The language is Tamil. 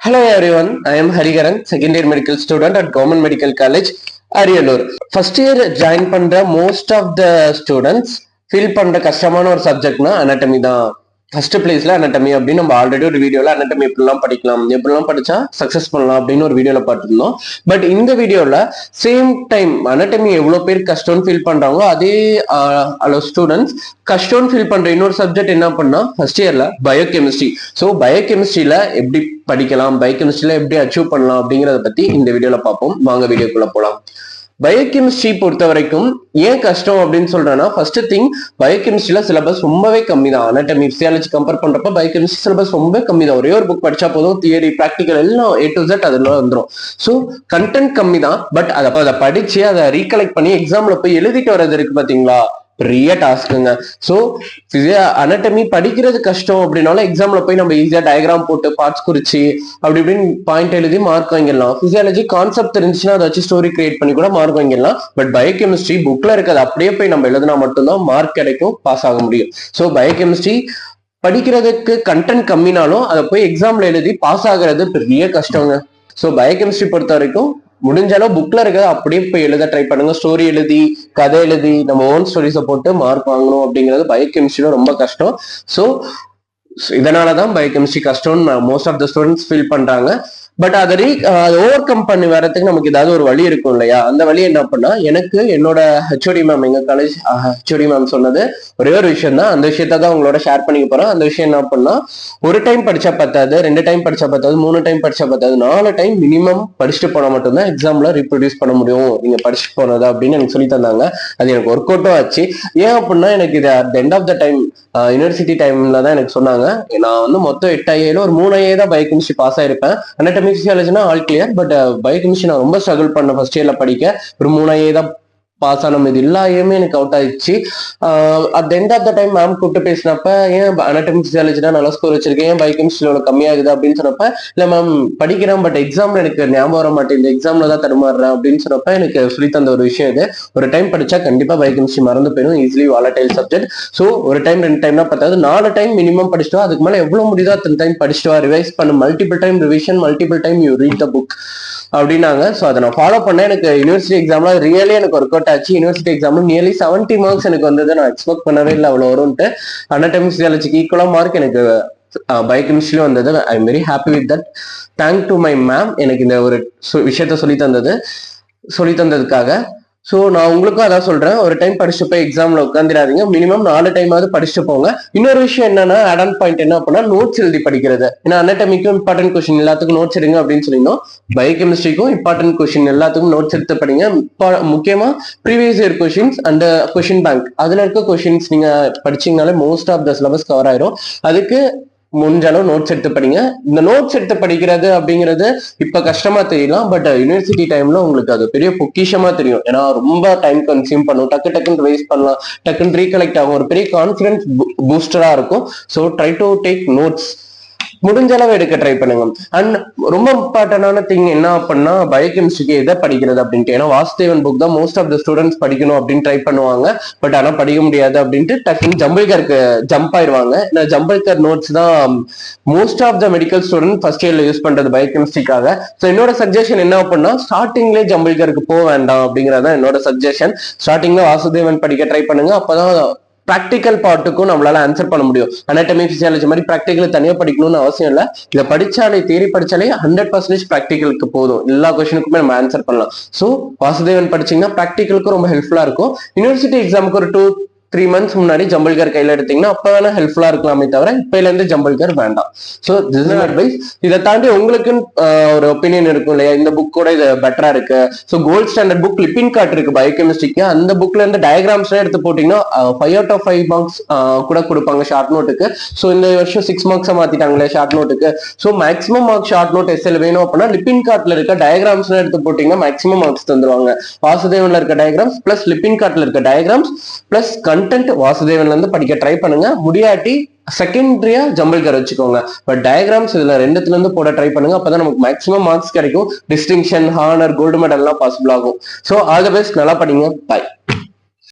Hello everyone, I am Hariharan, second year medical student at Government Medical College, Ariyalur. First year join பண்ற most of the students feel பண்ற கஷ்டமான ஒரு சப்ஜெக்ட்னா anatomy தான். ஃபர்ஸ்ட் பிளேஸ்ல அனட்டமி அப்படின்னு நம்ம ஆல்ரெடி ஒரு வீடியோல அனட்டமி எப்படிலாம் படிக்கலாம் எப்படிலாம் படிச்சா சக்சஸ் பண்ணலாம் அப்படின்னு ஒரு வீடியோல பார்த்துருந்தோம். பட் இந்த வீடியோல சேம் டைம் அனட்டமி எவ்வளவு பேர் கஷ்டம்னு ஃபீல் பண்றாங்களோ அதே அளவு ஸ்டூடெண்ட்ஸ் கஷ்டம்னு ஃபீல் பண்ற இன்னொரு சப்ஜெக்ட் என்ன பண்ணா ஃபர்ஸ்ட் இயர்ல பயோகெமிஸ்ட்ரி. ஸோ பயோகெமிஸ்ட்ரியில எப்படி படிக்கலாம், பயோகெமிஸ்ட்ரியில எப்படி அச்சீவ் பண்ணலாம் அப்படிங்கிறத பத்தி இந்த வீடியோல பார்ப்போம். வாங்க வீடியோக்குள்ள போலாம். பயோகெமிஸ்ட்ரி பொறுத்த வரைக்கும் ஏன் கஷ்டம் அப்படின்னு சொல்றேன்னா, ஃபர்ஸ்ட் திங் பயோகெமிஸ்ட்ரியில சிலபஸ் ரொம்பவே கம்மி தான். அனாட்டமி பிசியாலஜி கம்பேர் பண்றப்ப பயோகெமிஸ்ட்ரி சிலபஸ் ரொம்ப கம்மி தான். ஒரே ஒரு புக் படிச்சா போதும், தியரி ப்ராக்டிகல் எல்லாம் A to Z அதுல வந்துடும். ஸோ கண்டென்ட் கம்மி தான். பட் அதை படிச்சு அதை ரீகலெக்ட் பண்ணி எக்ஸாம்ல போய் எழுதிட்டு வர்றது இருக்கு பாத்தீங்களா, பெரிய டாஸ்க்குங்க. ஸோ அனட்டமி படிக்கிறது கஷ்டம் அப்படின்னாலும் எக்ஸாம்ல போய் நம்ம ஈஸியா டயக்ராம் போட்டு பார்ட்ஸ் குறிச்சு அப்படி இப்படின்னு பாயிண்ட் எழுதி மார்க் வாங்கிடலாம். பிசியாலஜி கான்செப்ட் இருந்துச்சுன்னா அதை வச்சு ஸ்டோரி கிரியேட் பண்ணி கூட மார்க் வாங்கிடலாம். பட் பயோகெமிஸ்ட்ரி புக்ல இருக்கிறது அப்படியே போய் நம்ம எழுதினா மட்டும்தான் மார்க் கிடைக்கும், பாஸ் ஆக முடியும். ஸோ பயோகெமிஸ்ட்ரி படிக்கிறதுக்கு கண்டென்ட் கம்மினாலும் அதை போய் எக்ஸாம்ல எழுதி பாஸ் ஆகிறது பெரிய கஷ்டங்க. ஸோ பயோகெமிஸ்ட்ரி பொறுத்த வரைக்கும் முடிஞ்ச அளவு புக்ல இருக்கிறத அப்படியே போய் எழுத ட்ரை பண்ணுங்க. ஸ்டோரி எழுதி கதை எழுதி நம்ம ஓன் ஸ்டோரிஸை போட்டு மார்க் வாங்கணும் அப்படிங்கிறது பயோகெமிஸ்ட்ரியில ரொம்ப கஷ்டம். ஸோ இதனாலதான் பயோகெமிஸ்ட்ரி கஷ்டம்னு most of the students feel பண்றாங்க. பட் அதை ஓவர் கம் பண்ணி வரதுக்கு நமக்கு ஏதாவது ஒரு வழி இருக்கும் இல்லையா? அந்த வழி என்ன பண்ணா, எனக்கு என்னோட ஹெச்ஓடி மேம், எங்க காலேஜ் ஹெச்ஓடி மேம் சொன்னது ஒரே ஒரு விஷயம் தான். அந்த விஷயத்த தான் உங்களோட ஷேர் பண்ணிக்க போறேன். அந்த விஷயம் என்ன பண்ணா, ஒரு டைம் படிச்சா பத்தாது, 2 டைம் படிச்சா பத்தாது, 3 டைம் படிச்சா பத்தாது, 4 டைம் மினிமம் படிச்சுட்டு போனா மட்டும்தான் எக்ஸாம்ல ரீப்ரொடியூஸ் பண்ண முடியும் நீங்க படிச்சுட்டு போனது அப்படின்னு எனக்கு சொல்லி தந்தாங்க. அது எனக்கு ஒர்க் அவுட்டும் ஆச்சு. ஏன் அப்படின்னா, எனக்கு இது at end of the time university டைம்ல தான் எனக்கு சொன்னாங்க. நான் வந்து மொத்தம் 8 IAல ஒரு 3 IA தான் பயோகெமிஸ்ட்ரி பாஸ் ஆயிருப்பேன். அனாட்டமி பிசியாலஜினா ஆல் கிளியர். பட் பயோகெமிஸ்ட்ரி நான் ரொம்ப ஸ்ட்ரகிள் பண்ணேன் ஃபர்ஸ்ட் இயர்ல படிக்க. ஒரு 3 IA தான் பாஸ் ஆன, இது எல்லா ஐயுமே எனக்கு அவுட் ஆயிடுச்சு. At end of the time ma'am கூப்பிட்டு பேசினப்ப, ஏன் அனாட்டமி பிசியாலஜினா நல்லா ஸ்கோர் வச்சிருக்கேன், ஏன் பயோகெமிஸ்ட்ரியில கம்மியாகுது அப்படின்னு சொன்னப்ப, இல்ல மேம் படிக்கிறேன் பட் எக்ஸாம்ல எனக்கு ஞாபகம் வர மாட்டேன், எக்ஸாம்ல தான் தடுமாறுறேன் அப்படின்னு சொன்னப்ப எனக்கு சொல்லி தந்த ஒரு விஷயம் இது. ஒரு டைம் படிச்சா கண்டிப்பா பயோகெமிஸ்ட்ரி மறந்து போயிடும், ஈஸிலி வாலடைல் சப்ஜெக்ட். ஸோ ஒரு டைம் 2 டைம்னா பத்தாது, 4 டைம் மினிமம் படிச்சுட்டு அதுக்கு மேல எவ்வளவு முடியுதோ அத்தனை டைம் படிச்சுட்டு ரிவைஸ் பண்ணு, multiple time revision, multiple time you read the book அப்படின்னாங்க. ஸோ அதை நான் ஃபாலோ பண்ணேன். எனக்கு யூனிவர்சிட்டி எக்ஸாம்ல ரியலி எனக்கு ஒர்க் அவுட் ஆச்சு. யூனிவர்சிட்டி எக்ஸாம்ல நியர்லி 70 மார்க்ஸ் எனக்கு வந்தது. நான் எக்ஸ்பெக்ட் பண்ணவே இல்லை அவ்வளோ வரும்ட்டு. அனாட்டமி பிசியாலஜிக்கு ஈக்குவலா மார்க் எனக்கு பயோகெமிஸ்ட்ரியிலும் வந்தது. I am very happy with that. Thank to my mam, எனக்கு இந்த ஒரு விஷயத்த சொல்லி தந்ததுக்காக. ஸோ நான் உங்களுக்கும் அதான் சொல்றேன், ஒரு டைம் படிச்சுட்டு போய் எக்ஸாம்ல உட்காந்துடாதீங்க, மினிமம் 4 டைமாவது படிச்சுட்டு போங்க. இன்னொரு விஷயம் என்னன்னா, ஆட் ஆன் பாயிண்ட் என்ன அப்படின்னா, நோட்ஸ் எழுதி படிக்கிறது. ஏன்னா அனாட்டமிக்கும் இம்பார்ட்டன்ட் கொஸ்டின் எல்லாத்துக்கும் நோட்ஸ் எடுங்க அப்படின்னு சொல்லியிருந்தோம். பயோகெமிஸ்ட்ரிக்கும் இம்பார்ட்டன்ட் கொஸ்டின் எல்லாத்துக்கும் நோட்ஸ் எடுத்து படிங்க. முக்கியமா previous year questions and question bank அதுல இருக்க கொஸ்டின்ஸ் நீங்க படிச்சீங்கனாலே most of the syllabus cover ஆயிரும். அதுக்கு முடிஞ்ச அளவு நோட்ஸ் எடுத்து படிங்க. இந்த நோட்ஸ் எடுத்து படிக்கிறது அப்படிங்கிறது இப்ப கஷ்டமா தெரியலாம், பட் யூனிவர்சிட்டி டைம்ல உங்களுக்கு அது பெரிய பொக்கிஷமா தெரியும். ஏன்னா ரொம்ப டைம் கன்சியூம் பண்ணும், டக்குன்னு ரிவைஸ் பண்ணலாம், டக்குன்னு ரீகலெக்ட் ஆகும், ஒரு பெரிய கான்ஃபிடன்ஸ் பூஸ்டரா இருக்கும். So try to take notes, முடிஞ்ச அளவு எடுக்க ட்ரை பண்ணுங்க. அண்ட் ரொம்ப இம்பார்ட்டன்டான திங் என்ன அப்படின்னா, பயோகெமிஸ்ட்ரிக்கு எதை படிக்கிறது அப்படின்ட்டு. ஏன்னா வாசுதேவன் புக் தான் மோஸ்ட் ஆஃப் த ஸ்டூடெண்ட்ஸ் படிக்கணும் அப்படின்னு ட்ரை பண்ணுவாங்க. பட் ஆனா படிக்க முடியாது அப்படின்ட்டு டக்குன்னு ஜம்பிள்கருக்கு ஜம்ப் ஆயிடுவாங்க. ஏன்னா ஜம்பிள்கர் நோட்ஸ் தான் most of the medical student first இயர்ல யூஸ் பண்றது பயோகெமிஸ்ட்ரிக்காக. ஸோ என்னோட சஜஷன் என்ன அப்படின்னா, ஸ்டார்டிங்லேயே ஜம்பிள்கருக்கு போக வேண்டாம் அப்படிங்கறதான் என்னோட சஜஷன். ஸ்டார்டிங்ல வாசுதேவன் படிக்க ட்ரை பண்ணுங்க, அப்பதான் ப்ராக்டிக்கல் பார்ட்டுக்கும் நம்மளால ஆன்சர் பண்ண முடியும். அனாட்டமி பிசியாலஜி மாதிரி ப்ராக்டிக்கல் தனியா படிக்கணும்னு அவசியம் இல்லை. இதை படிச்சாலே, தியரி படிச்சாலே 100% ப்ராக்டிக்கலுக்கு போதும், எல்லா கொஸ்டினுக்குமே நம்ம ஆன்சர் பண்ணலாம். ஸோ வாசுதேவன் படிச்சீங்கன்னா ப்ராக்டிக்கலுக்கு ரொம்ப ஹெல்ப்ஃபுல்லா இருக்கும். யூனிவர்சிட்டி எக்ஸாமுக்கு ஒரு 2-3 months முன்னாடி ஜம்பிள்கர் கையில எடுத்தீங்கன்னா அப்ப வேணா ஹெல்ப்ஃபுல்லா இருக்கலாமே தவிர இப்பையில இருந்து ஜம்பிள்கர் வேண்டாம். So this is advice. இதை தாண்டி உங்களுக்குன்னு ஒரு ஒப்பீனியன் இருக்கும் இல்லையா, இந்த புக் கூட இது பெட்டரா இருக்கு. So gold standard book Lippincott இருக்கு பயோகெமிஸ்ட்ரிக்கு, அந்த புக்ல இருந்து டயக்ராம்ஸ் எடுத்து போட்டீங்கன்னா 5 out of 5 marks கூட கொடுப்பாங்க ஷார்ட் நோட்டுக்கு. ஸோ இந்த வருஷம் 6 marks மாத்திட்டாங்களே ஷார்ட் நோட்டுக்கு. So maximum mark short note எஸ்எல் வேணும் அப்படின்னா லிப்பின் கார்ட்ல இருக்க டயக்ராம்ஸ் எடுத்து போட்டீங்கன்னா மேக்ஸிமம் மார்க்ஸ் தந்துருவாங்க. வாசுதேவன்ல இருக்க டயக்ராம்ஸ் பிளஸ் லிப்பின் கார்ட்ல இருக்க டயக்ராம்ஸ் பிளஸ் கண்டென்ட் வாசுதேவன்ல இருந்து படிக்க ட்ரை பண்ணுங்க. முடியாட்டி செகண்டரியா ஜம்பிள்கர் வச்சுக்கோங்க. பட் டயக்ராம்ஸ் இதுல 2த்துல இருந்து போட ட்ரை பண்ணுங்க. அப்பதான் நமக்கு மேக்ஸிமம் மார்க்ஸ் கிடைக்கும். டிஸ்டிங்ஷன், ஹானர், கோல்டு மெடல் எல்லாம் பாசிபிள் ஆகும். ஸோ ஆல் தி பெஸ்ட், நல்லா படிங்க. பாய்.